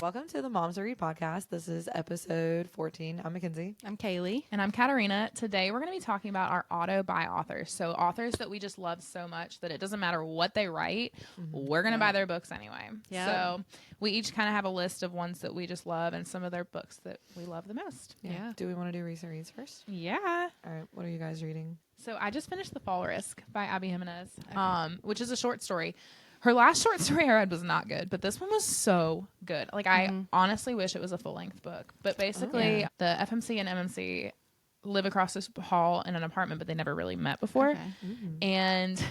Welcome to the Moms Who Read podcast. This is episode 14. I'm McKenzie. I'm Kaylee. And I'm Katarina. Today we're going to be talking about our auto-buy authors. So authors that we just love so much that it doesn't matter what they write, we're going to buy their books anyway. Yeah. So we each kind of have a list of ones that we just love and some of their books that we love the most. Yeah. Do we want to do recent reads first? Yeah. All right. What are you guys reading? So I just finished The Fall Risk by Abby Jimenez, which is a short story. Her last short story I read was not good, but this one was so good. Like, I honestly wish it was a full-length book. But basically, the FMC and MMC live across this hall in an apartment, but they never really met before. Okay. And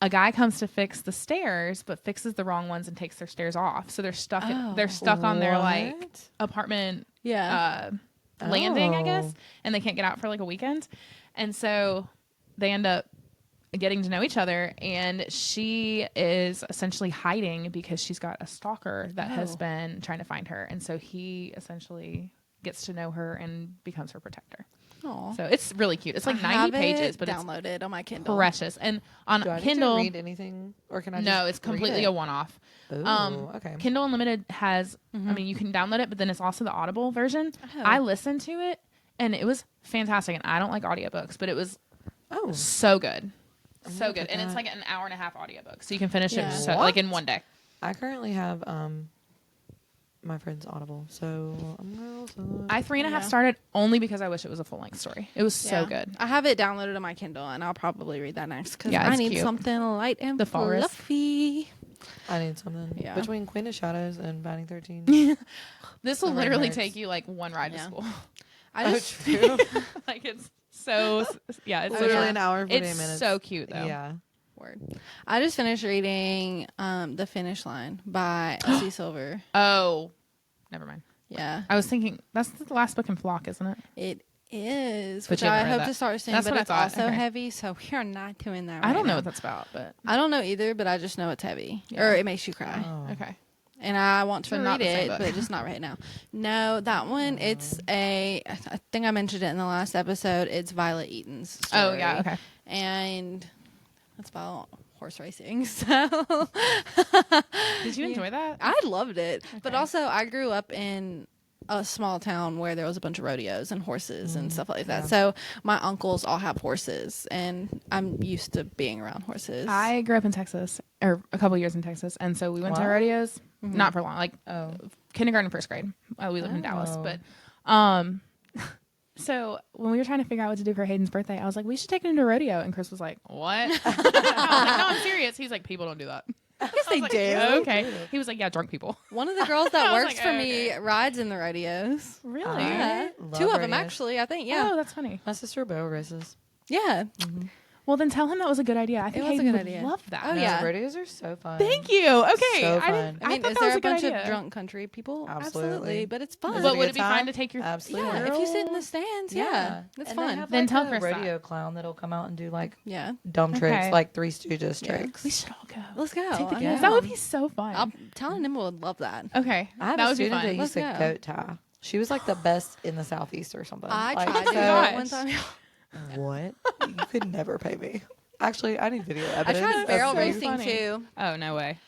a guy comes to fix the stairs, but fixes the wrong ones and takes their stairs off. So they're stuck. They're stuck on their like apartment landing, I guess, and they can't get out for like a weekend. And so they end up getting to know each other, and she is essentially hiding because she's got a stalker that has been trying to find her, and so he essentially gets to know her and becomes her protector. Aww. So it's really cute. It's like 90 pages, but downloaded it's on my Kindle. precious. And on Do I Kindle, need to read anything, or can I? no, just it's completely read a one-off. Ooh, okay. Kindle Unlimited has, I mean, you can download it, but then it's also the Audible version. I listened to it, and it was fantastic. And I don't like audiobooks, but it was so good. So good. And it's like an hour and a half audiobook. So you can finish it like in one day. I currently have my friend's Audible, so I'm gonna also... I 3.5 started only because I wish it was a full-length story. It was so good. I have it downloaded on my Kindle, and I'll probably read that next because Yeah, I it's need cute. something light and The Fall Risk. fluffy. I need something between Queen of Shadows and Binding 13. This will literally take you like one ride to school. I just true. Like it's so, it's Literally an hour and 48 It's minutes. so cute though. Yeah. word. I just finished reading The Finish Line by Elsie Silver. Oh, never mind. Yeah, I was thinking that's the last book in Flock, isn't it? it is, But which you haven't I read hope that. to start soon. That's But what I it's thought. also Okay. heavy, so we are not doing that. I don't right know now. what that's about, but I don't know either, but I just know it's heavy Yeah. or it makes you cry. Oh. okay. And I want to So not read the same it, book. but just not right now. No, that one, I think I mentioned it in the last episode. It's Violet Eaton's story. Oh yeah, okay. And it's about horse racing. So Did you enjoy that? I loved it. But Okay. also, I grew up in a small town where there was a bunch of rodeos and horses and stuff like that. yeah. So my uncles all have horses, and I'm used to being around horses. I grew up in Texas, or a couple years in Texas, and so we went to What? rodeos. Not for long, like kindergarten, first grade. We lived in Dallas, but so when we were trying to figure out what to do for Hayden's birthday, I was like, we should take him to a rodeo, and Chris was like, what? I was like, no, I'm serious. He's like, people don't do that. Yes, they Like, do. okay. He was like, yeah, drunk people. One of the girls that I was works like, for me rides in the rodeos. Really? Yeah. love Two of them, rodeos. actually, I think. Yeah. Oh, that's funny. My sister Bo races. Yeah. Well, then tell him that was a good idea. I think was a Hayden good would idea. love that. Oh, yeah. Rodeos are so fun. Thank you. Okay. So I didn't. fun. I mean, thought is that there was a a good bunch idea. of drunk country people? Absolutely. But it's fun. Is But it a would good it be fun time? to take your? Absolutely. Yeah, if you sit in the stands, yeah. It's And fun. They have, Then like, tell a Chris that. rodeo clown that'll come out and do like Yeah. dumb tricks, Okay. like Three Stooges Yeah. tricks. We should all go. Let's go. Take the I'm kids. down. That would be so fun. I'm telling him would love that. Okay. I have that a would be student fun. that used to Let's go. goat tie. She was like the best in the Southeast or something. I Like, tried to do gosh. it one time. What? You could never pay me. Actually, I need video I evidence. tried of barrel you. racing funny. too, Oh, no way.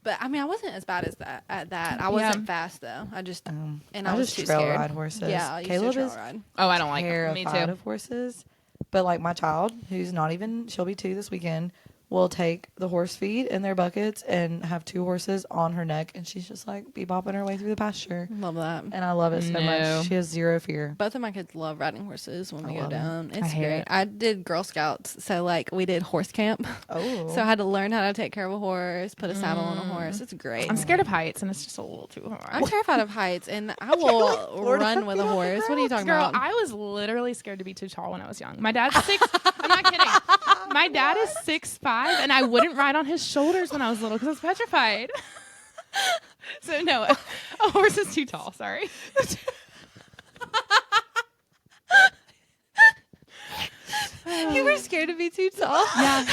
but I mean, I wasn't as bad as that at that. I wasn't fast though. I just and I I was just too trail scared. ride horses. Yeah, I used to Caleb trail is ride. Oh, I don't like them. terrified Me too. of horses. But like my child, who's not even, she'll be 2 this weekend, will take the horse feed in their buckets and have 2 horses on her neck, and she's just like bebopping her way through the pasture. Love that. And I love it so No. much. She has zero fear. Both of my kids love riding horses when we go love it. down. I It's hate great. it. I did Girl Scouts, so like we did horse camp. Oh. So I had to learn how to take care of a horse, put a saddle on a horse. It's great. I'm scared of heights, and it's just a little too hard. I'm terrified of heights, and I will run with a horse. What are you talking Girl, about? I was literally scared to be too tall when I was young. My dad's 6. I'm not kidding. My dad is 6'5", and I wouldn't ride on his shoulders when I was little because I was petrified. So no, a horse is too tall. Sorry. You were scared to be too tall? Yeah.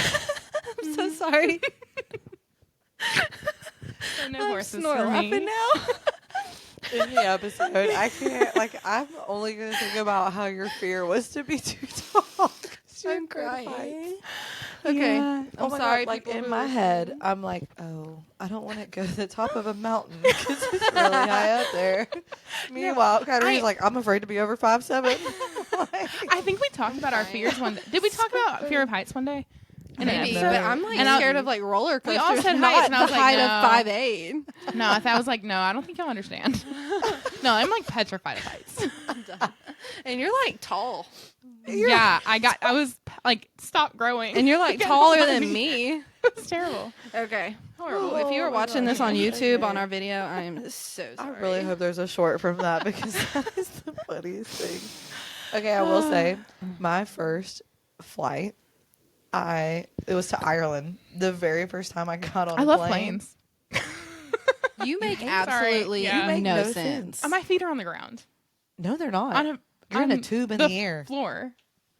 I'm so sorry. So no I'm horses snort for laughing me. now. In the episode, I can't, like, I'm only going to think about how your fear was to be too tall. I'm crying. Okay. Yeah. I'm my sorry. God, like people in who my are head, listening. I'm like, oh, I don't want to go to the top of a mountain because it's really high up there. Meanwhile, Katarina's like, I'm afraid to be over 5'7". I think we talked about our fears one day. Did we talk about fear of heights one day? In an Maybe, episode? but I'm like And scared of like roller coasters. We all said not heights, and I was the like, height no. of 5'8". No, I was like, no, I don't think you'll understand. No, I'm like petrified of heights. And you're like tall. Yeah, I was like, stop growing. And you're like Like, I don't taller wanna than be- me. It's terrible. Okay. Horrible. If you Oh are my watching this on gosh. YouTube Okay. on our video, I am so I sorry. really hope there's a short from that because that is the funniest thing. Okay, I will say my first flight, it was to Ireland. The very first time I got on I a love plane. planes. You make Sorry. absolutely Yeah. You make no no sense. sense. My feet are on the ground. No, they're not. You're on in a tube in the air. floor.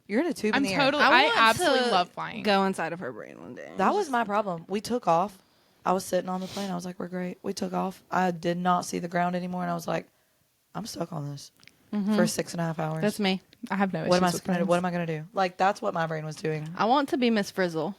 You're in a tube in I'm the air. totally. I I want absolutely to love flying. Go inside of her brain one day. That was my problem. We took off. I was sitting on the plane. I was like, we're great. We took off. I did not see the ground anymore. And I was like, I'm stuck on this for 6.5 hours. That's me. I have no issues what am I with gonna do? planes. What am I gonna do? Like that's what my brain was doing. I want to be Miss Frizzle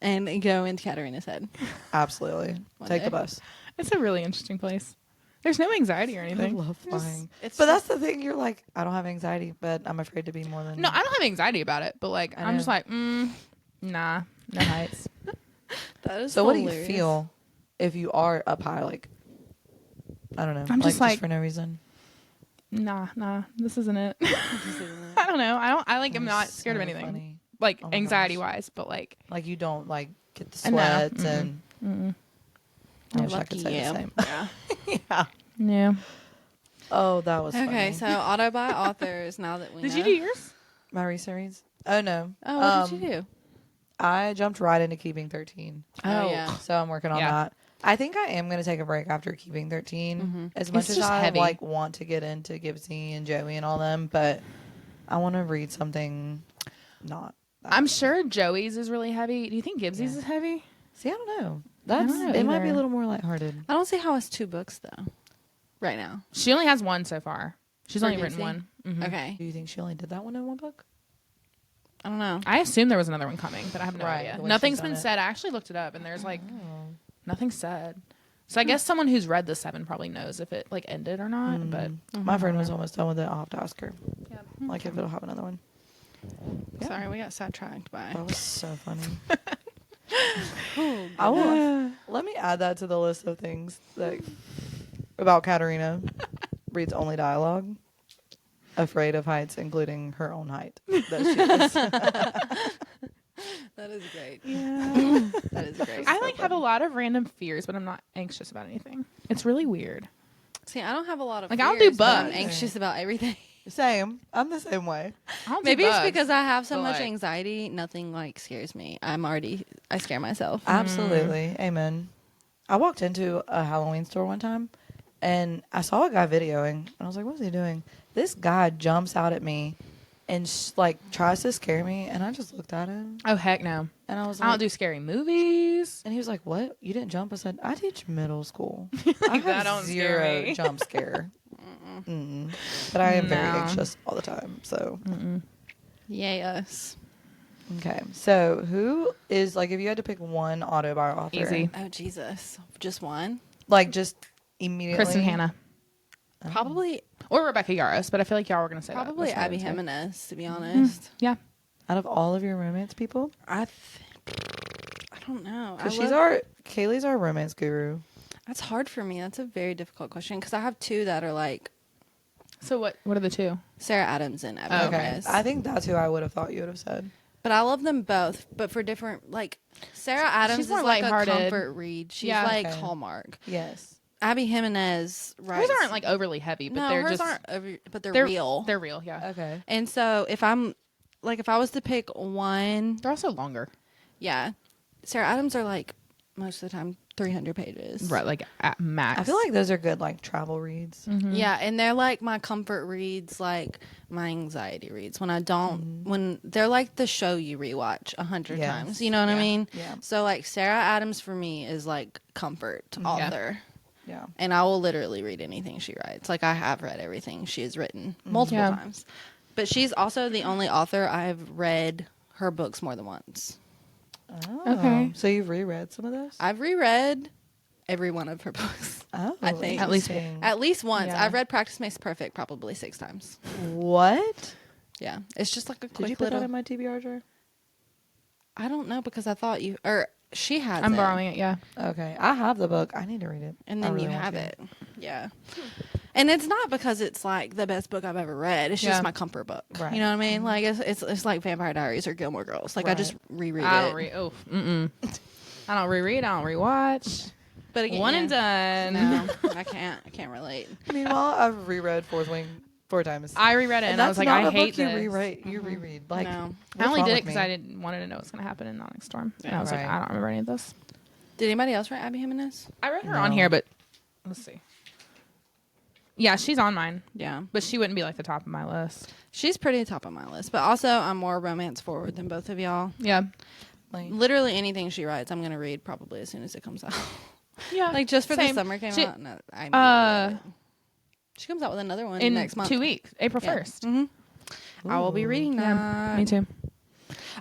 and go into Katarina's head. Absolutely. One Take day. the bus. It's a really interesting place. There's no anxiety or I anything. love flying. It's But that's the thing. You're like, I don't have anxiety, but I'm afraid to be more than. No, I don't have anxiety about it, but like I I'm just know. like, nah, no heights. that is So what do you hilarious. feel if you are up high? Like, I don't know. I'm just like- for no reason. Nah, this isn't it. I don't know. I like. I'm That not is scared of so anything, funny. like Oh my anxiety gosh. wise. But like, Like you don't like get the I know. sweats Mm-mm. and. I wish I Lucky could say you. the same. Yeah. Yeah. yeah. Oh, that was Okay, funny. so auto by authors. Now that we Did know. you do yours? My recent reads. Oh no. Oh, what did you do? I jumped right into Keeping 13. Oh, yeah. So I'm working on Yeah. that. I think I am going to take a break after Keeping 13. As much It's as just I heavy. like want to get into Gibbsy and Joey and all them, but I want to read something not. that I'm heavy. sure Joey's is really heavy. Do you think Gibbsy's Yeah. is heavy? See, I don't know. don't That's know it. Might be a either. little more lighthearted. I don't see how it's 2 books though. Right now. She only has one so far. She's For only written Gibbsy? one. Mhm. Okay. Do you think she only did that one in one book? I don't know. I assume there was another one coming, but I have no Right, idea. the way Nothing's she's been done it. said. I actually looked it up, and there's like Oh. nothing said. So I guess someone who's read the 7 probably knows if it like ended or not. But My friend was almost done with it. I'll have to ask her. yeah. Like if it'll have another one. Yeah. Sorry, we got sidetracked by. That was so funny. Oh, I will. Let me add that to the list of things that about Katarina. Reads only dialogue. Afraid of heights, including her own height. That she is. that is great. Yeah. That is great. I like have a lot of random fears, but I'm not anxious about anything. It's really weird. See, I don't have a lot of Like, I'll do fears, but I'm bugs. anxious about everything. Same. I'm the same way. I don't do Maybe it's bugs, because I have so but, much like- anxiety. Nothing like scares me. I scare myself. Absolutely. Amen. I walked into a Halloween store one time and I saw a guy videoing and I was like, what's he doing? This guy jumps out at me and like tries to scare me and I just looked at him Oh heck no! and I was I like, don't do scary movies. and he was like, what? You didn't jump? I said, I teach middle school. I Like, that have don't scare zero me. jump scare. Mm-mm. But I am very No. anxious all the time. So, Yay us. okay. So who is like, if you had to pick one autobiography, Easy. Oh Jesus, just one. like just immediately. Kristen Hanna Probably, or Rebecca Yarros, but I feel like y'all were gonna say that. probably That's what I Abby would say. Jimenez. To be honest, Yeah, Out of all of your romance people, I don't know. because Kaylee's our romance guru. That's hard for me. That's a very difficult question because I have 2 that are like So what are the 2? Sarah Adams and Abby Oh, Okay, Jimenez. I think that's who I would have thought you would have said. But I love them both, but for different. Like Sarah Adams She's is more like a lighthearted. comfort read. She's Yeah. like Okay. Hallmark. Yes. Abby Jimenez writes. Hers aren't like overly heavy, but no, they're hers just aren't. But they're real. They're real, yeah. Okay. And so if I'm like if I was to pick one, They're also longer, yeah, Sarah Adams are like most of the time 300 pages. right? Like at max. I feel like those are good like travel reads. Yeah, and they're like my comfort reads, like my anxiety reads. When I don't, when they're like the show you rewatch 100 Yes. times. You know what I Yeah. mean? Yeah. So like Sarah Adams for me is like comfort author. Yeah. And I will literally read anything she writes. Like I have read everything she has written multiple Yeah. times. But she's also the only author I've read her books more than once. Oh. Okay. So you've reread some of those? I've reread every one of her books. Oh, I think. At least once. Yeah. I've read Practice Makes Perfect probably 6 times. What? Yeah. It's just like a quick Did you put little... that in my TBR drawer? I don't know because I thought you... Or she has I'm it. borrowing it, yeah. Okay. I have the book. I need to read it. And I then really you want have to. it. Yeah. And it's not because it's like the best book I've ever read. It's just my comfort book. Right. You know what I mean? Like it's like Vampire Diaries or Gilmore Girls. Like I just reread it. I don't read. Oh, I don't reread. I don't rewatch. But again, One and done. No, I can't. I can't relate. Meanwhile, I've reread Fourth Wing 4 times. I reread it and I was like, I hate this. You reread. Like, No. I only what's did wrong it because with I me? didn't wanted to know what's going to happen in Onyx Storm. And Yeah. I was like, Right. I don't remember any of this. Did anybody else write Abby Jimenez? I read her No. on here, but let's see. Yeah, she's on mine, Yeah. but she wouldn't be like the top of my list. She's pretty top of my list. But also, I'm more romance forward than both of y'all. Yeah. Like, Literally anything she writes, I'm going to read probably as soon as it comes out. Yeah. Like just for Same. the summer came She- out. No, I read it. She comes out with another one in next month. 2 weeks, April 1st. I will be reading that. Yeah, me too.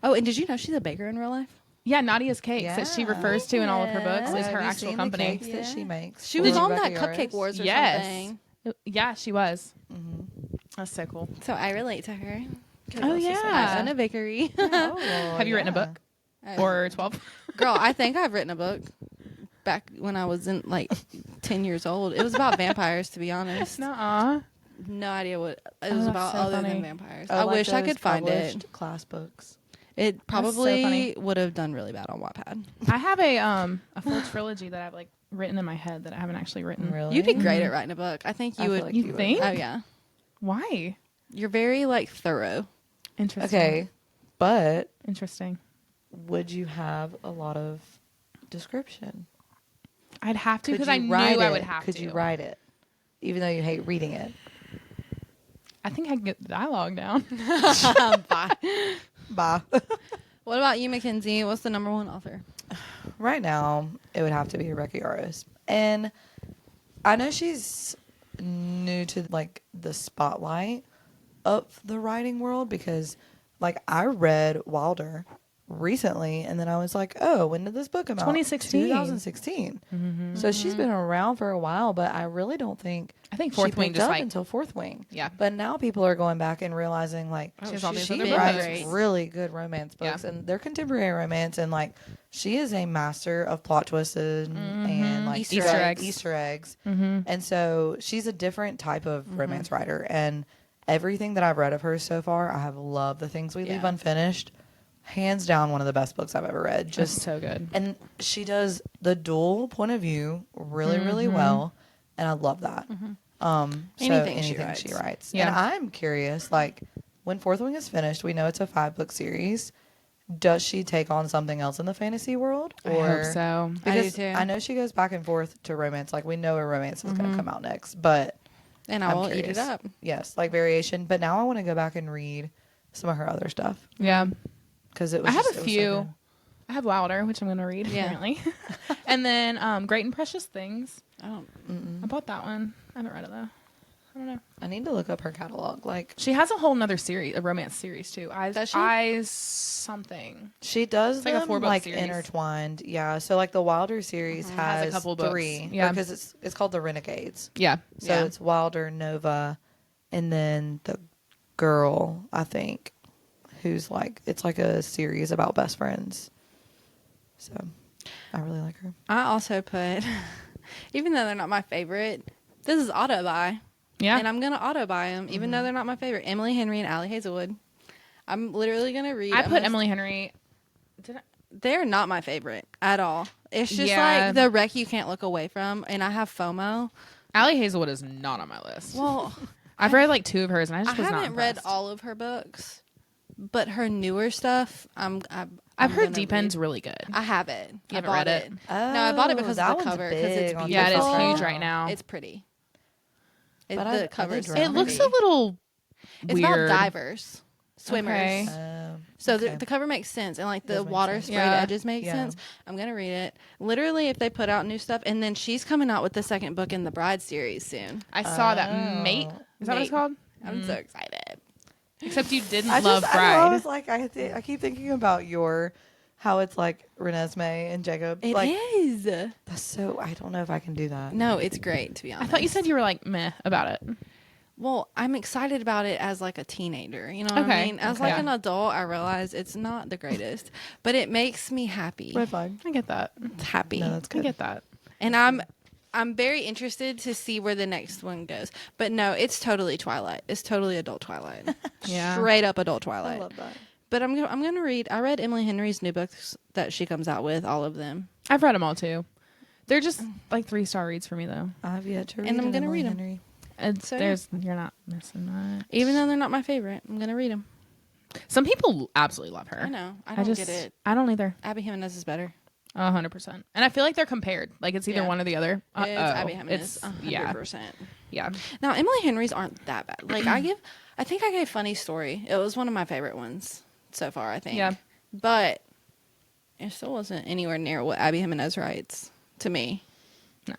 Oh, and did you know she's a baker in real life? Yeah, Nadia's Cakes that she Yeah. refers to in all of her books oh, is have her you actual seen company. The cakes that she makes. She for was on that Rebecca Cupcake Yarros? Wars or Yes. something. Yeah, she was. Mm-hmm. That's so cool. So I relate to her. Oh, I yeah. own a bakery. Oh, Have you written a yeah. book? Or 12? Girl, I think I've written a book back when I was in like 10 years old. It was about vampires, to be honest. Nuh-uh. No idea what it Oh, was that's about so other funny. than vampires. Oh, I like wish I those could find it. published class books. It so probably funny. would have done really bad on Wattpad. I have a full trilogy that I've like written in my head that I haven't actually written. Really? You'd be great at writing a book. I think you I feel would. like You would. think? Oh yeah, Why? you're very like thorough. Interesting. Okay, but Interesting. would you have a lot of description? I'd have to Could because you I knew write I it? would have Could to. you write it, even though you hate reading it? I think I can get the dialogue down. Bye. Bah. What about you, McKenzie? What's the number one author? Right now, it would have to be Rebecca Yarros, and I know she's new to like the spotlight of the writing world because, like, I read Wilder recently, and then I was like, "Oh, when did this book come out?" 2016. 2016. So she's been around for a while, but I really don't think I think she Fourth Wing picked just up like until Fourth Wing. Yeah. But now people are going back and realizing like She has all these she other writes books. really good romance books, Yeah. and they're contemporary romance, and like she is a master of plot twists and like Easter eggs. Easter eggs. And so she's a different type of romance writer, and everything that I've read of hers so far, I have loved. The Things We Leave Yeah. Unfinished, hands down one of the best books I've ever read. just Just so good. and she does the dual point of view really, really well, and I love that. So Anything anything she she writes. writes. Yeah. And I'm curious, like, when Fourth Wing is finished, we know it's a 5-book series. Does she take on something else in the fantasy world? I hope so. Because too. I know she goes back and forth to romance. Like, we know a romance is going to come out next, but And I I'm will eat curious. it up. Yes, like variation. But now I want to go back and read some of her other stuff Yeah. because it was. I have just- a it was so few. good. I have Wilder, which I'm going to read Yeah. apparently. And then Great and Precious Things. I don't. I bought that one. I haven't read it though. I don't know. I need to look up her catalog. Like, She has a whole nother series, a romance series too. Does she? Eyes something. she does like a them 4-book like series. intertwined. Yeah. So like the Wilder series has a couple books. 3. Yeah. Because it's called the Renegades. Yeah. So yeah. it's Wilder, Nova, and then the girl, I think, who's like, it's like a series about best friends. So I really like her. I also put, even though they're not my favorite, this is auto buy. Yeah. And I'm going to auto buy them, even though they're not my favorite. Emily Henry and Allie Hazelwood. I'm literally going to read. I I'm put gonna- Emily Henry. Did I? They're not my favorite at all. It's just Yeah. like the wreck you can't look away from. And I have FOMO. Allie Hazelwood is not on my list. Well, I've read like 2 of hers, and I I just was not haven't read impressed. all of her books, but her newer stuff, I'm I've heard gonna Deep read. End's really good. I have it. You I haven't bought read it? No, I bought it because that of the one's cover. Because it's big on beautiful. Yeah, it is Instagram. huge right now. It's pretty. But The are cover they is drowning? It looks a pretty. little It's weird. about divers, swimmers. Okay. So Okay. the cover makes sense, and like the Does make water sense. sprayed Yeah. edges make Yeah. sense. I'm gonna read it. Literally, if they put out new stuff, and then she's coming out with the second book in the Bride series soon. I saw that Oh. Mate. Is that what it's Mate. called? I'm so excited. Except you didn't I love just, Bride. I was like, I keep thinking about your how it's like Renesmee and Jacob. It like, is. That's so. I don't know if I can do that. No, it's great, to be honest. I thought you said you were like meh about it. Well, I'm excited about it as like a teenager. You know what I mean? As like an adult, I realize it's not the greatest, but it makes me happy. Red flag. I get that. It's happy. No, that's good. I get that. And I'm very interested to see where the next one goes. But no, it's totally Twilight. It's totally adult Twilight. Yeah. Straight up adult Twilight. I love that. But I'm gonna read. I read Emily Henry's new books that she comes out with, all of them. I've read them all too. They're just like 3-star reads for me though. I've yet to read. And I'm gonna Emily read 'em. Henry. So, you're not missing much. Even though they're not my favorite, I'm gonna read them. Some people absolutely love her. I know. I don't get it. I don't either. Abby Jimenez is better. 100%. And I feel like they're compared. Like it's either one or the other. It's Abby Jimenez. 100%. Yeah. Now Emily Henry's aren't that bad. Like I think I gave Funny Story. It was one of my favorite ones so far. I think. Yeah. But it still wasn't anywhere near what Abby Jimenez writes to me. No,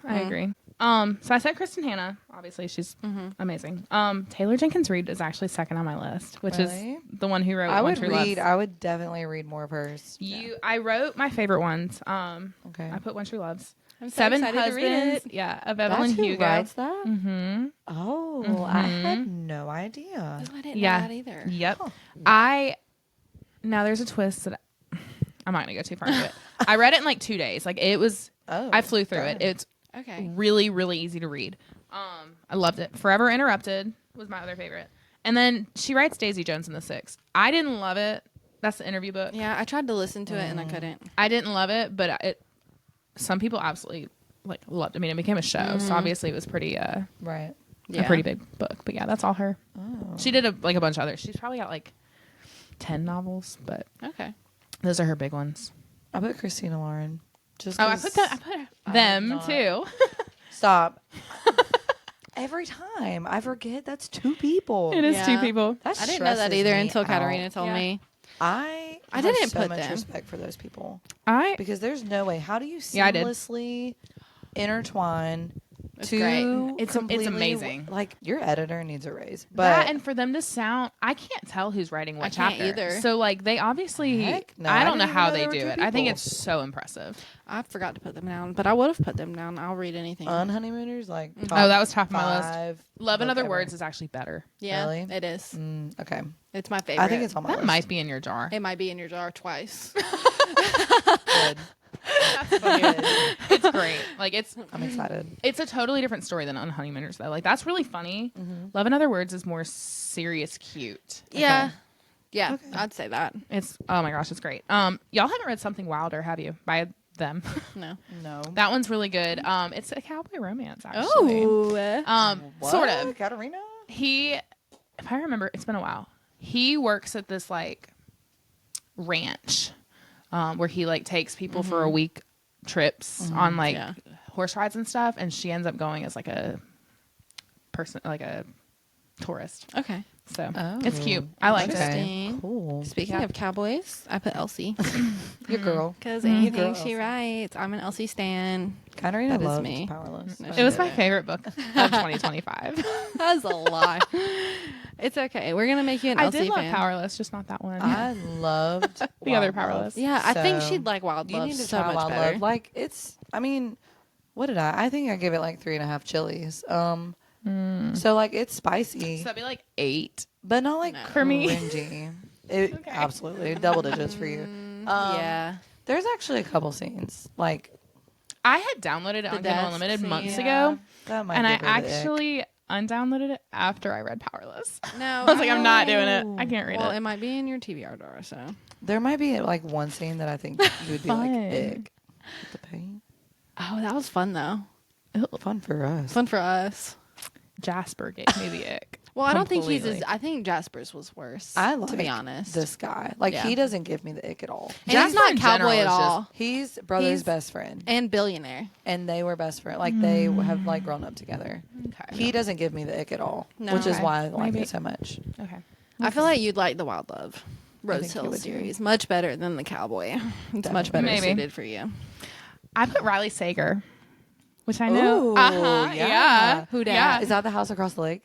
I agree. So I said Kristen Hanna. Obviously, she's amazing. Taylor Jenkins Reid is actually second on my list, which is the one who wrote. I One would True read. Loves. I would definitely read more of hers. I wrote my favorite ones. Okay. I put One True Loves. I'm so Seven excited to read Husbands. it. Yeah, of That's Evelyn who Hugo. writes that? Mm-hmm. Oh, I had no idea. I didn't Yeah. know that either. Yep. Huh. Now there's a twist that I'm not gonna go too far into it. I read it in like 2 days. Like it was. Oh, I flew through it. It's Okay. really, really easy to read. I loved it. Forever Interrupted was my other favorite. And then she writes Daisy Jones and the Six. I didn't love it. That's the interview book. Yeah, I tried to listen to it and I couldn't. I didn't love it, but some people absolutely like loved it. I mean, it became a show, so obviously it was pretty Right. a pretty big book. But yeah, that's all her. Oh. She did a bunch of others. She's probably got like 10 novels, but Okay. those are her big ones. I put Christina Lauren. Just I put them not- too. Stop. Every time I forget that's two people. It is Yeah. 2 people. That I didn't know that stresses either me until out. Katarina told Yeah. me. I I have didn't so put much them. respect for those people because there's no way. How do you Yeah, I did. seamlessly intertwine It's two? great. It's completely- amazing. Like your editor needs a raise, but That and for them to sound, I can't tell who's writing what I can't chapter either. So like they obviously, Heck no, I I don't know didn't how even know they there were do two it. I think people. it's so impressive. I forgot to put them down, but I would have put them down. I'll read anything. Honeymooners, like Oh, that was top of my list. 5 Love in book Other ever. Words is actually better. Yeah, Really? it is. Okay, It's my favorite. I think it's on my That list. might be in your jar. It might be in your jar twice. Good. It's great. Like I'm excited. it's a totally different story than on Honeymooners though. Like that's really funny. Love in Other Words is more serious, cute. Yeah. Yeah, I'd say that. It's oh my gosh, it's great. Y'all haven't read Something Wilder, have you? By them. No. No. That one's really good. It's a cowboy romance actually. Oh. Sort of. Katarina. He, if I remember, it's been a while. He works at this like ranch where he like takes people for a week trips on like horse rides and stuff, and she ends up going as like a person, like a tourist. Okay. So it's cute. I liked it. Interesting. Cool. Speaking of cowboys, I put Elsie. Your girl. Because girl, anything she Elsie. writes, I'm an Elsie stan. Katarina That is loves me. Powerless. No, It was my favorite book of 2025. That's a lie. It's okay. We're going to make you an I Elsie did love fan. Powerless, just not that one. I loved The other Wild Powerless. Love. Yeah, I think So, she'd like Wild You Love need to so try much Wild better. Love. Like it's. I mean, what did I? I think I gave it like 3.5 chilies. So like it's spicy, So that'd be like 8. but not like For me. cringy. It, Okay. Absolutely double digits for you. Yeah. There's actually a couple scenes like I had downloaded it on Kindle death Unlimited scene. months yeah, ago, that might and I give her the ick. actually undownloaded it after I read Powerless. No. I was like, I'm not doing it. I can't read Well, it. it might be in your TBR drawer, so. There might be like one scene that I think you would be like Fun. ick. The pain. Oh, that was fun, though. Fun for us. Fun for us. Jasper gave me the ick. Well, I don't think he's Completely. I think Jasper's was worse. I like to be honest. this guy. Like Yeah. he doesn't give me the ick at all. And he's not in cowboy general at is just- all. He's brother's He's- best friend, And billionaire. and they were best friends. Like they have like grown up together. Okay. He doesn't give me the ick at all, No. which is Okay. why I like Maybe. it so much. Okay. I feel like you'd like the Wild Love Rose think you Hill would too. series much better than the Cowboy. It's much better Maybe. suited for you. I put Riley Sager, which I know. Ooh, Yeah. yeah. Who dat? Yeah. Is that the house across the lake?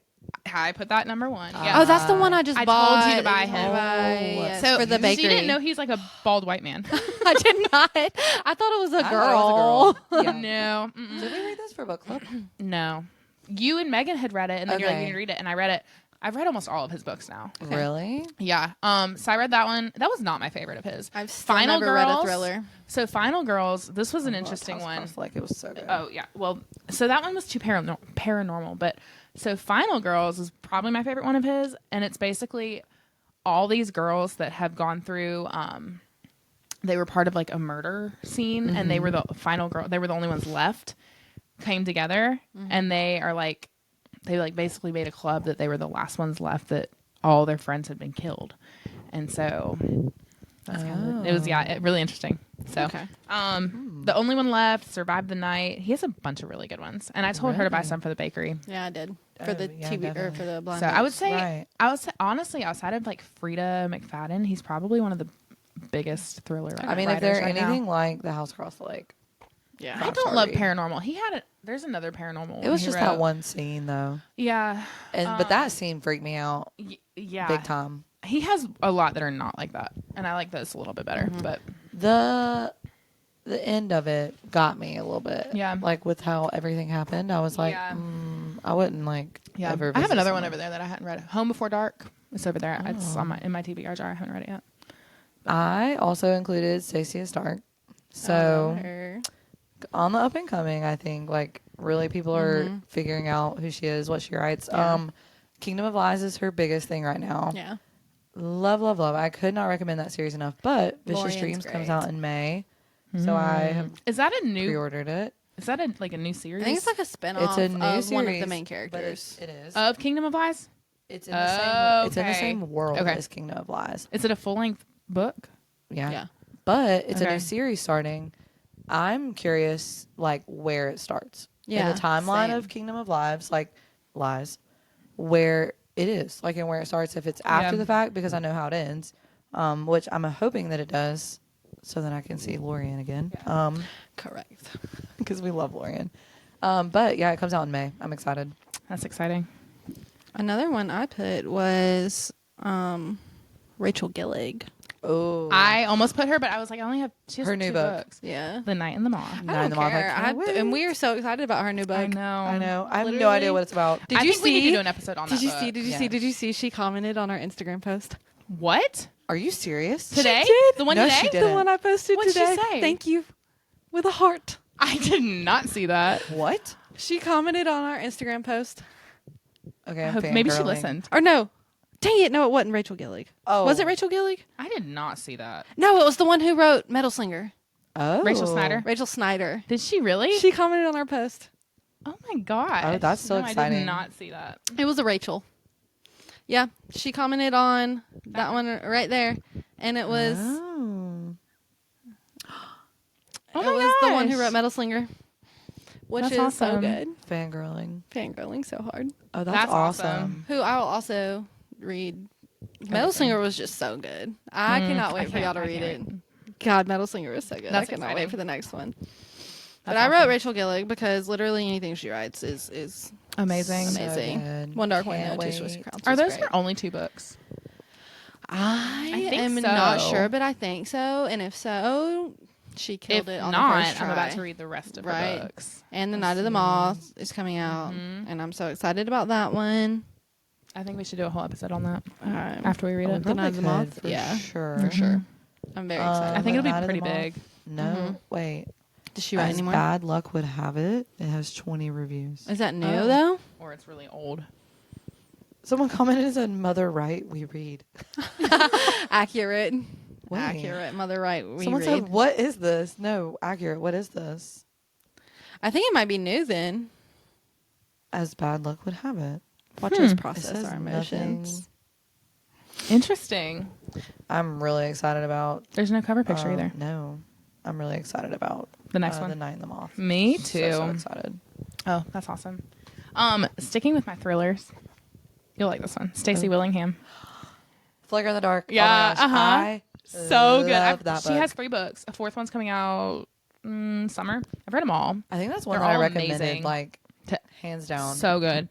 I put that number 1. Yeah. Oh, that's the one I just bought. I told you to buy him. Yes, so for the bakery. So you didn't know he's like a bald white man. I did not. I thought it was a girl. Yeah. No. Did we read this for book club? No. You and Megan had read it, and then you're like, you need to read it, and I read it. I've read almost all of his books now. Okay. Really? Yeah. So I read that one. That was not my favorite of his. I've still never read a thriller. So Final Girls, this was an interesting one. Like it was so good. Oh yeah. Well, so that one was too paranormal, but so Final Girls is probably my favorite one of his, and it's basically all these girls that have gone through. They were part of like a murder scene, and they were the final girl. They were the only ones left. Came together, and they are like. They like basically made a club that they were the last ones left that all their friends had been killed, and so that's kind of, it was really interesting. So the only one left survived the night. He has a bunch of really good ones, and I told her to buy some for the bakery. Yeah, I did for the TV or for the blind. So I would say honestly outside of like Frida McFadden, he's probably one of the biggest thriller. I mean, if they're anything like The House Across the Lake. Yeah, I don't love paranormal. He had it. There's another paranormal. It was just that one scene, though. Yeah, but that scene freaked me out. Yeah, big time. He has a lot that are not like that, and I like this a little bit better. But the end of it got me a little bit. Yeah, like with how everything happened, I was like, I wouldn't like. Yeah, ever I have another one over there that I hadn't read. Home Before Dark. It's over there. It's on in my TBR jar. I haven't read it yet. I also included Stacey Stark. So. On the up and coming, I think like really people are figuring out who she is, what she writes. Yeah. Kingdom of Lies is her biggest thing right now. Yeah, love. I could not recommend that series enough. But Vicious Dreams comes out in May, so I have pre-ordered it. Is that a new series? I think it's like a spinoff. It's a new of series, one of the main characters. It is of Kingdom of Lies. It's in the same. It's in the same world as Kingdom of Lies. Is it a full length book? Yeah, but it's a new series starting. I'm curious, like, where it starts. Yeah. In the timeline of Kingdom of Lies, where it is. Like, and where it starts, if it's after the fact, because I know how it ends, which I'm hoping that it does, so that I can see Lorian again. Yeah. Correct. Because we love Lorian. But, yeah, it comes out in May. I'm excited. That's exciting. Another one I put was Rachel Gillig. Oh, I almost put her, but I was like, I only have her new two books. Yeah, The Night and the Moth. I don't care. And we are so excited about her new book. I know. I have no idea what it's about. I think we need to do an episode on that. Did you see? She commented on our Instagram post. What? Are you serious? Today? She did. The one no, today? She didn't. The one I posted What'd today. She say? Thank you, with a heart. I did not see that. What? She commented on our Instagram post. Okay, maybe she listened. Or no. Dang it, no, it wasn't Rachel Gillig. Oh. Was it Rachel Gillig? I did not see that. No, it was the one who wrote Metal Slinger. Oh. Rachel Snyder? Rachel Snyder. Did she really? She commented on our post. Oh my gosh. Oh, that's so exciting. I did not see that. It was a Rachel. Yeah, she commented on that one right there. And it was... Oh. It was the one who wrote Metal Slinger. Which that's is awesome. so good. Fangirling so hard. Oh, that's awesome. Who I will also read. Metal Slinger was just so good. I cannot wait for y'all to read it. God, Metal Slinger is so good. I cannot wait for the next one. But I wrote Rachel Gillig because literally anything she writes is amazing. So One Dark Window, Two Twisted Crowns. Are those her only 2 books? I am not sure, but I think so. And if so, she killed it on the first try. I'm about to read the rest of her books. And The Night of the Moth is coming out, and I'm so excited about that one. I think we should do a whole episode on that after we read it. The Night of the Moth, for sure. I'm very excited. I think it'll be pretty big. No, wait. Does she write anymore? Bad luck would have it. It has 20 reviews. Is that new though? Or it's really old. Someone commented and said, "Mother Right, we read." Accurate. Wait. Accurate. Mother Right, we Someone read. said, "What is this?" No, accurate. What is this? I think it might be new then. As bad luck would have it. Watch us process our emotions. Interesting. I'm really excited about. There's no cover picture either. No, I'm really excited about the next one. The Night and the Moth. Me too. So excited. Oh, that's awesome. Sticking with my thrillers, you'll like this one. Stacey Willingham. Flicker in the Dark. Yeah. Oh my gosh. So good. That book. She has 3 books. A 4th one's coming out summer. I've read them all. I think that's one that I recommended, amazing. Like hands down. So good.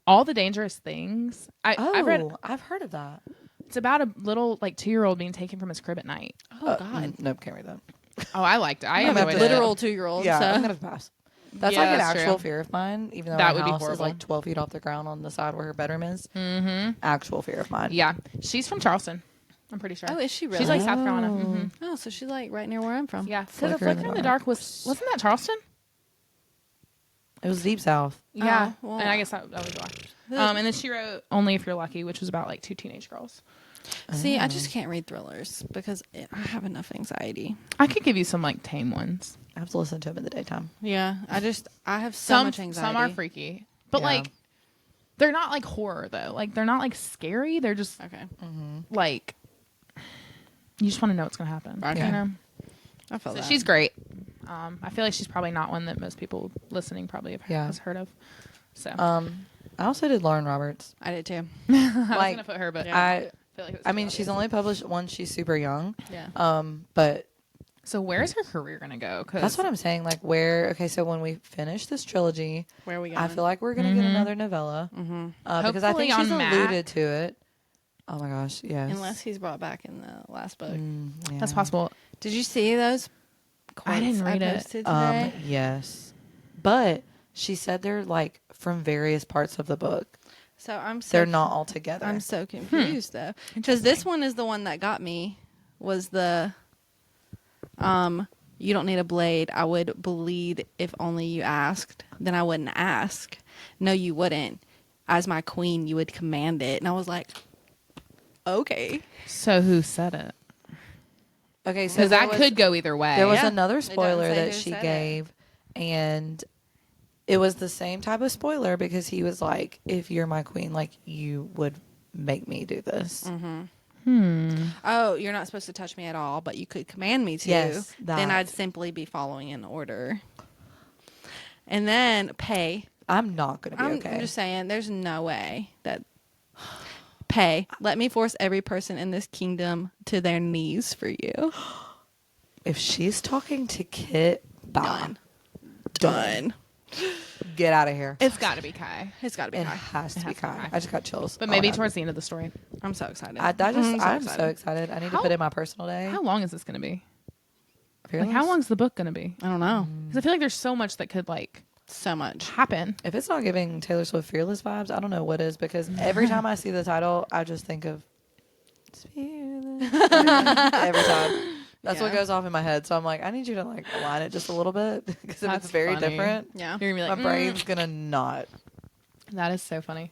All the Dangerous Things. I've read. I've heard of that. It's about a little like 2-year-old being taken from his crib at night. Oh God. Nope, can't read that. Oh, I liked it. I I'm enjoyed a it. Literal 2-year-old. Yeah, so. I'm gonna pass. That's Yeah, like an that's actual true. fear of mine, even though That our would be house is horrible. like 12 feet off the ground on the side where her bedroom is. Mm-hmm. Actual fear of mine. Yeah, she's from Charleston. I'm pretty sure. Oh, is she really? She's like South Carolina. Mm-hmm. Oh, so she's like right near where I'm from. Yeah, because the Flicker in the Dark wasn't that Charleston? It was deep south. Yeah, Oh, well. and I guess that was why. And then she wrote Only If You're Lucky, which was about like 2 teenage girls. See, I just can't read thrillers because I have enough anxiety. I could give you some like tame ones. I have to listen to them in the daytime. Yeah, I have so much anxiety. Some are freaky, but Yeah. like they're not like horror though. Like they're not like scary. They're just Okay. like you just want to know what's gonna happen. Okay. You know? I feel So that. she's great. I feel like she's probably not one that most people listening probably has heard of. So I also did Lauren Roberts. I did too. I was gonna put her, but I feel like it was I too mean, obvious. she's only published one. She's super young. Yeah. But So where's her career gonna go? 'Cause that's what I'm saying. Like, where? Okay, so when we finish this trilogy, Where are we going? I feel like we're gonna get another novella because I think Hopefully she's on Mac. alluded to it. Oh my gosh, yes. Unless he's brought back in the last book. Yeah. that's possible. Did you see those quotes I didn't read it. posted today? Yes, but she said they're like from various parts of the book. So They're not all together. I'm so confused though, because this one is the one that got me. Was the you don't need a blade. I would bleed if only you asked. Then I wouldn't ask. No, you wouldn't. As my queen, you would command it. And I was like, okay. So who said it? Okay, so Because there that was- could go either way. There was Yeah. another It doesn't spoiler say that who she said it. gave, and it was the same type of spoiler because he was like, "If you're my queen, like you would make me do this." Oh, you're not supposed to touch me at all, but you could command me to. Yes, then that. I'd simply be following an order. And then pay. I'm not gonna be I'm okay. just saying, there's no way that pay. Let me force every person in this kingdom to their knees for you. If she's talking to Kit, bye. Done. Get out of here. It's got to be Kai. It's got to be It Kai. has to be has to be Kai. Kai. I just got chills. But all maybe around. towards the end of the story. I'm so excited. I'm so excited. I need to How- put in my personal day. How long is this going to be? Fearless. Like, how long's the book going to be? I don't know. Because I feel like there's so much that could like So much. happen. If it's not giving Taylor Swift Fearless vibes, I don't know what is, because every time I see the title, I just think of it's Fearless. Every time. That's what Yeah. goes off in my head. So I'm like, I need you to like align it just a little bit, because if That's it's very funny. different, Yeah. You're going to my be like, brain's gonna not. that is so funny.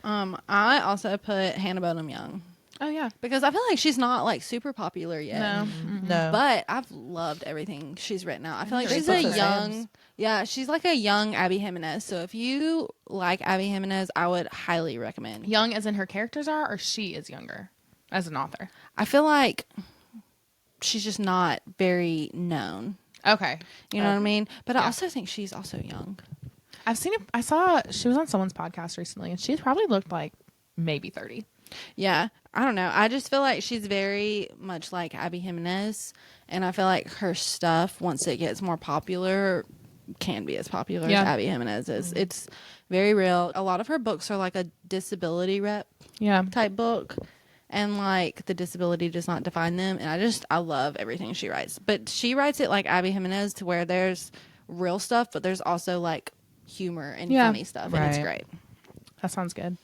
I also put Hannah Bonham Young Oh, yeah. because I feel like she's not like super popular yet. No. No. But I've loved everything she's written out. I feel like Great she's a books. young, she's like a young Abby Jimenez. So if you like Abby Jimenez, I would highly recommend. Young as in her characters are, or she is younger as an author? I feel like she's just not very known. Okay. You know what I mean? But I Yeah. also think she's also young. I've seen it. I saw she was on someone's podcast recently, and she probably looked like maybe 30. Yeah. I don't know. I just feel like she's very much like Abby Jimenez. And I feel like her stuff, once it gets more popular, can be as popular Yeah. as Abby Jimenez is. It's very real. A lot of her books are like a disability rep Yeah. type book. And like the disability does not define them. And I love everything she writes. But she writes it like Abby Jimenez, to where there's real stuff, but there's also like humor and Yeah. funny stuff. And it's Right. great. That sounds good.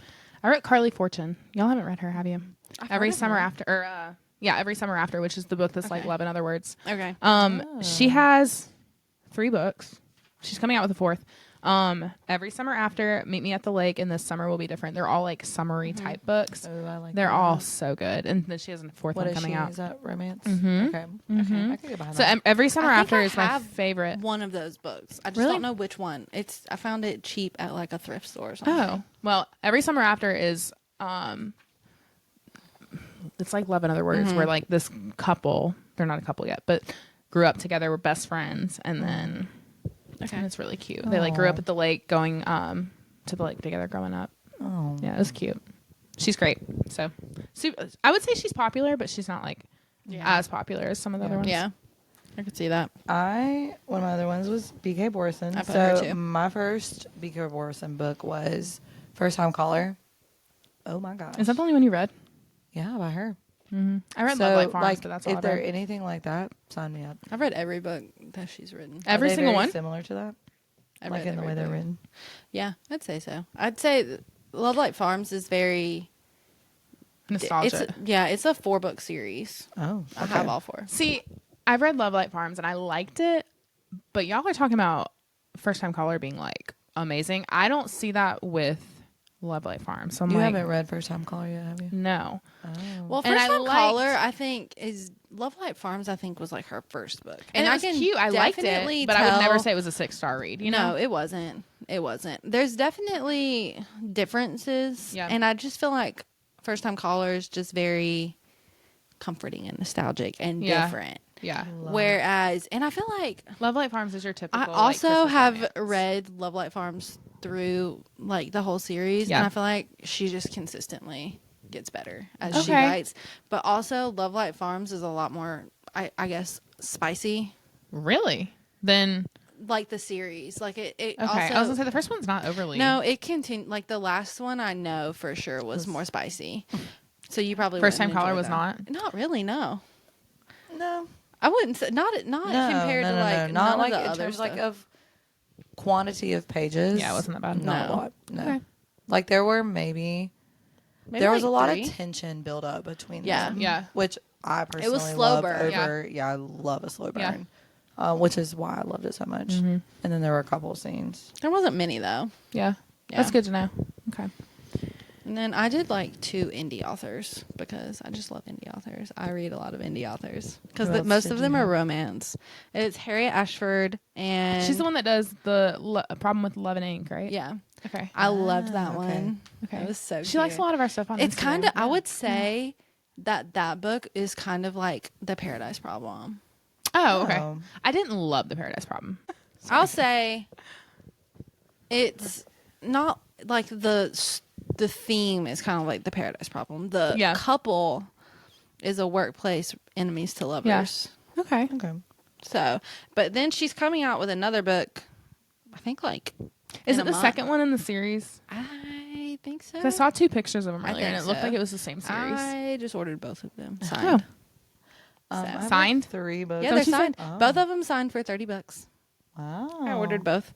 I wrote Carly Fortune. Y'all haven't read her, have you? I've Every heard of Summer her. After, or Every Summer After, which is the book that's like Okay. Love in Other Words. Okay. She has 3 books. She's coming out with a 4th. Every Summer After, Meet Me at the Lake, and This Summer Will Be Different. They're all like summary type books. Oh, I like They're that. all so good. And then she has a 4th What one is coming she? out. Is that romance? Mhm. Okay. Okay. I can get behind So that. Every Summer I think After I is my have favorite. one of those books. I just Really? don't know which one. I found it cheap at like a thrift store or something. Oh, well, Every Summer After is it's like Love in Other Words, where like this couple, they're not a couple yet, but grew up together, were best friends, and then and it's really cute. They like grew up at the lake, going to the lake together growing up. Oh. Yeah, it was cute. She's great. So I would say she's popular, but she's not like as popular as some of the other ones. Yeah. I could see that. One of my other ones was B.K. Borison. I put her So too. my first B.K. Borison book was First Time Caller. Oh my gosh. Is that the only one you read? Yeah, by her. Mm-hmm. I read Love Light Farms, but that's all if I they're read. anything like that, sign me up. I've read every book that she's written. Every single one? Similar to that? I've Like read in the every way they're book. written? Yeah, I'd say so. I'd say Love Light Farms is very Nostalgic. It's a 4-book series. Oh, I have all 4. See, I've read Love Light Farms and I liked it, but y'all are talking about First Time Caller being like amazing. I don't see that with Love Light Farms. So you haven't read First Time Caller yet, have you? No. Oh. Well, First Time Caller, I think, is Love Light Farms. I think was like her first book, and it was cute. I liked it, but I would never say it was a 6-star read. You know, no, it wasn't. It wasn't. There's definitely differences, and I just feel like First Time Caller is just very comforting and nostalgic and different. Yeah. Whereas, and I feel like Love Light Farms is your typical. I also like, have read Love Light Farms through like the whole series, and I feel like she just consistently gets better as she writes. But also, Love Light Farms is a lot more, I guess, spicy. Really? Then like the series, like it. Okay, Also, I was gonna say the first one's not overly. No, it continued. Like the last one, I know for sure was more spicy. So you probably First Time wouldn't Caller enjoy was that. not. Not really. No. No. I wouldn't say not compared to like not none like of the in other terms stuff. like of quantity of pages. Yeah, it wasn't that bad. Not a lot. No. Okay. Like there were maybe there was like a lot 3. of tension built up between Yeah. them. Yeah. Which I personally was slow love burn. over. Yeah, I love a slow Yeah. burn. Which is why I loved it so much. Mm-hmm. And then there were a couple of scenes. There wasn't many though. Yeah. That's good to know. Okay. And then I did like 2 indie authors because I just love indie authors. I read a lot of indie authors because Who else most did of you them have? are romance. It's Harriet Ashford, and She's the one that does the Problem with Love and Ink, right? Yeah, Okay. I loved that okay. one. Okay. It was so. She likes a lot of our stuff on It's Instagram. kind of. I would say that book is kind of like the Paradise Problem. Oh, okay. Oh. I didn't love the Paradise Problem. I'll say it's not like the theme is kind of like the Paradise Problem. The couple is a workplace enemies to lovers. Yeah. Okay. Okay. So, but then she's coming out with another book. I think like Is it the second one in the series? I think so. 'Cause I saw 2 pictures of them I earlier, and think it looked so. like it was the same series. I just ordered both of them Oh. signed. I have, like, Signed? 3 books. Yeah, So they're she signed. said- Oh. Both of them signed for $30. Wow. I ordered both.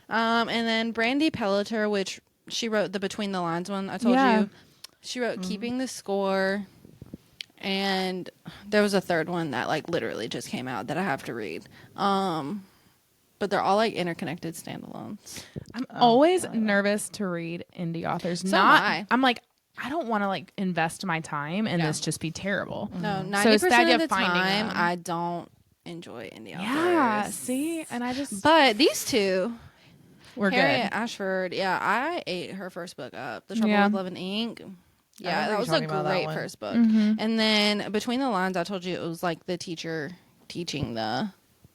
And then Brandy Pelletier, which she wrote the Between the Lines one. I told you. She wrote Keeping the Score. And there was a third one that like literally just came out that I have to read. But they're all like interconnected standalones. I'm always nervous to read indie authors. So am I. I'm like, I don't want to like invest my time and this just be terrible. No, So it's the 90% idea of of the finding time them. I don't enjoy indie authors. Yeah, see? And I just... But these two, We're Harriet good. Ashford, yeah, I ate her first book up. The Trouble Yeah. with Love and Ink. Yeah, remember that you was a talking about that great one. first book. Mm-hmm. And then Between the Lines, I told you it was like the teacher teaching the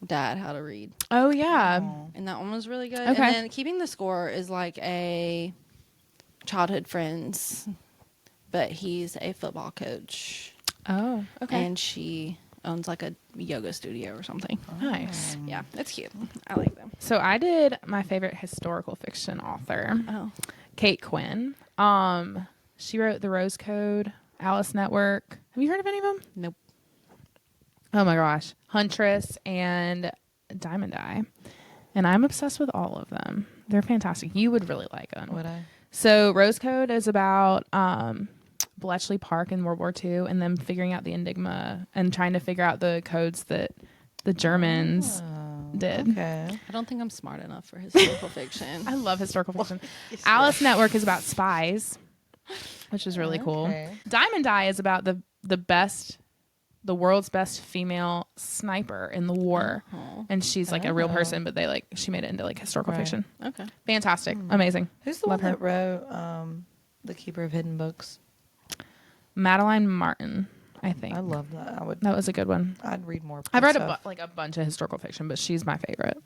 dad how to read. Oh, yeah. And that one was really good. Okay. And then Keeping the Score is like a childhood friends, but he's a football coach. Oh, okay. And she owns like a yoga studio or something. Nice. Yeah, it's cute. I like them. So I did my favorite historical fiction author, Oh. Kate Quinn. She wrote The Rose Code, Alice Network. Have you heard of any of them? Nope. Oh my gosh. Huntress and Diamond Eye. And I'm obsessed with all of them. They're fantastic. You would really like them. Would I? So Rose Code is about Bletchley Park in World War II and them figuring out the enigma and trying to figure out the codes that the Germans did. Okay. I don't think I'm smart enough for historical fiction. I love historical fiction. Alice Network is about spies, which is really cool. Okay. Diamond Eye is about the world's best female sniper in the war. And she's like a real person, but she made it into like historical Right. fiction. Okay. Fantastic. Amazing. Who's the Love one her. that wrote The Keeper of Hidden Books? Madeline Martin, I think. I love that. That was a good one. I'd read more. I've read stuff. a bunch of historical fiction, but she's my favorite.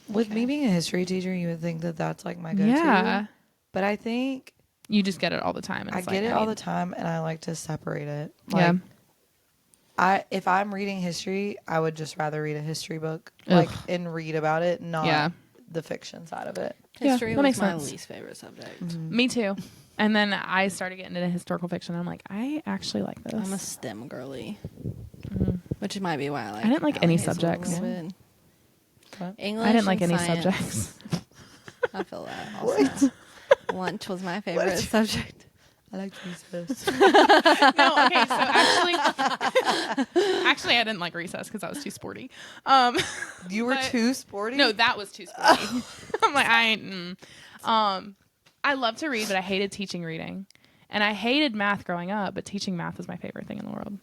With me being a history teacher, you would think that that's like my go-to. Yeah. But I think You just get it all the time. And I it's get like, it all need- the time, and I like to separate it. Yeah. Like, if I'm reading history, I would just rather read a history book, Ugh. and read about it, not Yeah. the fiction side of it. History that makes was my sense. least favorite subject. Me too. And then I started getting into historical fiction. I'm like, I actually like this. I'm a STEM girly, which might be why I like. I didn't like Allie any Hazel a subjects. little bit. What? English. I didn't like and any science. subjects. I feel that. Also. Lunch was my favorite subject. I like recess. No, okay, so actually I didn't like recess because I was too sporty. You were too sporty? No, that was too sporty. I'm like, I ain't. I love to read, but I hated teaching reading. And I hated math growing up, but teaching math was my favorite thing in the world.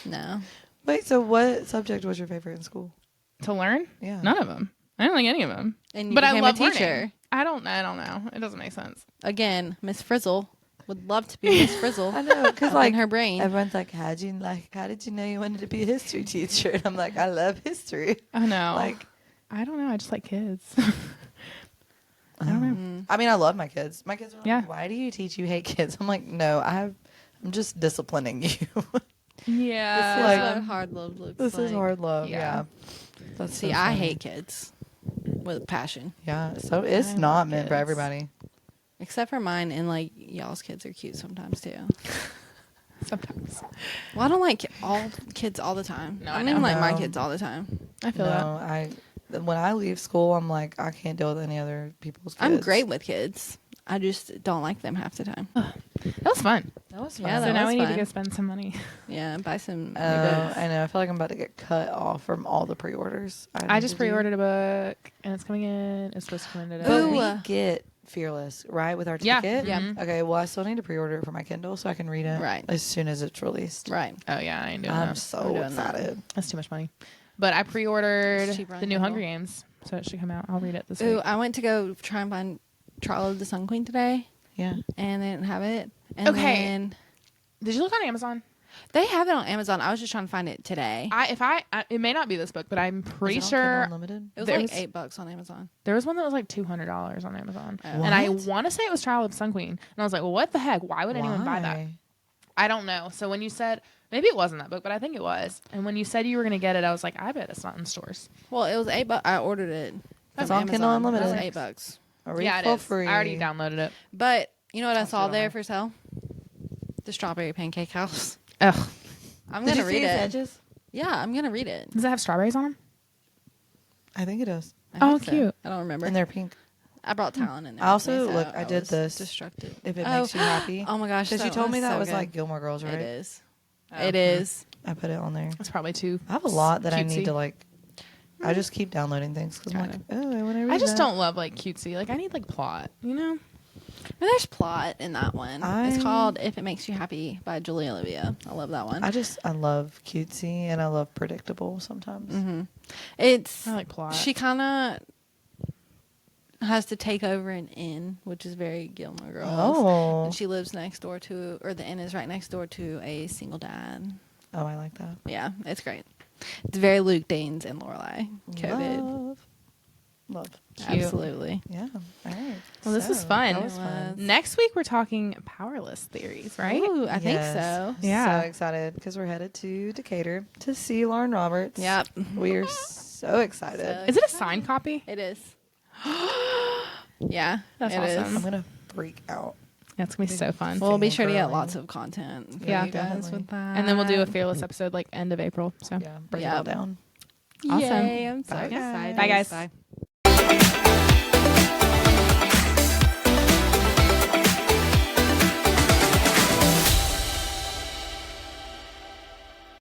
No. Wait, so what subject was your favorite in school? To learn? Yeah. None of them. I didn't like any of them. And you but I became love a teacher. learning. I don't know. It doesn't make sense. Again, Miss Frizzle would love to be Miss Frizzle. I know, because in her brain. everyone's like, how did you know you wanted to be a history teacher? And I'm like, I love history. I know. Like, I don't know. I just like kids. I don't know. I mean, I love my kids. My kids are like, Yeah. why do you teach you hate kids? I'm like, no, I'm just disciplining you. Yeah. This like- is what hard love looks This like. is hard love. Yeah. Yeah. That's See, so I funny. hate kids with passion. Yeah. So it's I not love meant for kids. everybody. Except for mine, and like y'all's kids are cute sometimes too. Sometimes. Well, I don't like all kids all the time. No, I I don't know. even like my No. kids all the time. I feel that. When I leave school, I'm like, I can't deal with any other people's kids. I'm great with kids. I just don't like them half the time. That was fun. That was Yeah, fun. So that now was we need to fun. go spend some money. Yeah, buy some. Oh, I know. I feel like I'm about to get cut off from all the pre-orders. I need just to do. pre-ordered a book, and it's coming in. It's supposed to come in today. But Ooh. we get Fearless, right, with our Yeah. ticket? Yeah. Mhm. Okay, well, I still need to pre-order it for my Kindle so I can read it Right. as soon as it's released. Right. Oh, yeah. I ain't doing I'm that. so We're doing that. excited. That's too much money. But I pre-ordered It's cheaper on the new Kindle. Hunger Games, so it should come out. I'll read it this Ooh, week. I went to go try and find Trial of the Sun Queen today, Yeah. and they didn't have it. And Okay. then Did you look on Amazon? they have it on Amazon. I was just trying to find it today. It may not be this book, but I'm pretty Is it on Kindle sure Unlimited? It was there's- like $8 on Amazon. there was one that was like $200 on Amazon. Oh. And I What? want to say it was Trial of Sun Queen. And I was like, well, what the heck? Why would anyone buy that? Why? I don't know. So when you said, maybe it wasn't that book, but I think it was. And when you said you were going to get it, I was like, I bet it's not in stores. Well, it was $8. I ordered it. It's from on Kindle Amazon. Unlimited. It was $8. A read Yeah, it for is. free. I already downloaded it. But you know what I Sounds saw good on there there. for sale? The Strawberry Pancake House. Ugh. I'm Did gonna you see read its it. edges? Yeah, I'm gonna read it. Does it have strawberries on them? I think it does. I Oh, think so. cute. I don't remember. And they're pink. I brought Talon in there. I with me, also, so look, I did was this. Distracted. If it Oh. makes you happy. Oh my gosh! Because you that told me that so was good. like Gilmore Girls, right? It is. Oh. It is. I put it on there. It's probably too I have a lot that I cutesy. need to like. I just keep downloading things because I'm like, Kinda. oh, I want to read I just that. don't love like cutesy. Like I need like plot, you know? But there's plot in that one. I- It's called "If It Makes You Happy" by Julia Olivia. I love that one. I love cutesy and I love predictable sometimes. Mm-hmm. It's I like plot. she kind of has to take over an inn, which is very Gilmore Girls. Oh, And she lives next door to, or the inn is right next door to a single dad. oh, I like that. Yeah, it's great. It's very Luke Danes and Lorelai coded. Love. Cute. Absolutely. Yeah. All right. Well, this was So, fun. That was It fun. was. Next week we're talking powerless theories, right? Ooh, I think Yes. so. Yeah. So excited because we're headed to Decatur to see Lauren Roberts. Yep. We are so excited. So- Is it a signed copy? It is. Yeah, That's it is. awesome. I'm gonna freak out. That's gonna be so fun. We'll be sure to get Fangirling. lots of content for Yeah, you guys definitely. with that. And then we'll do a fearless episode like end of April. So Yeah. Break it Yeah. all down. Awesome. Yay, I'm so Bye, guys. excited. Bye, guys. Bye.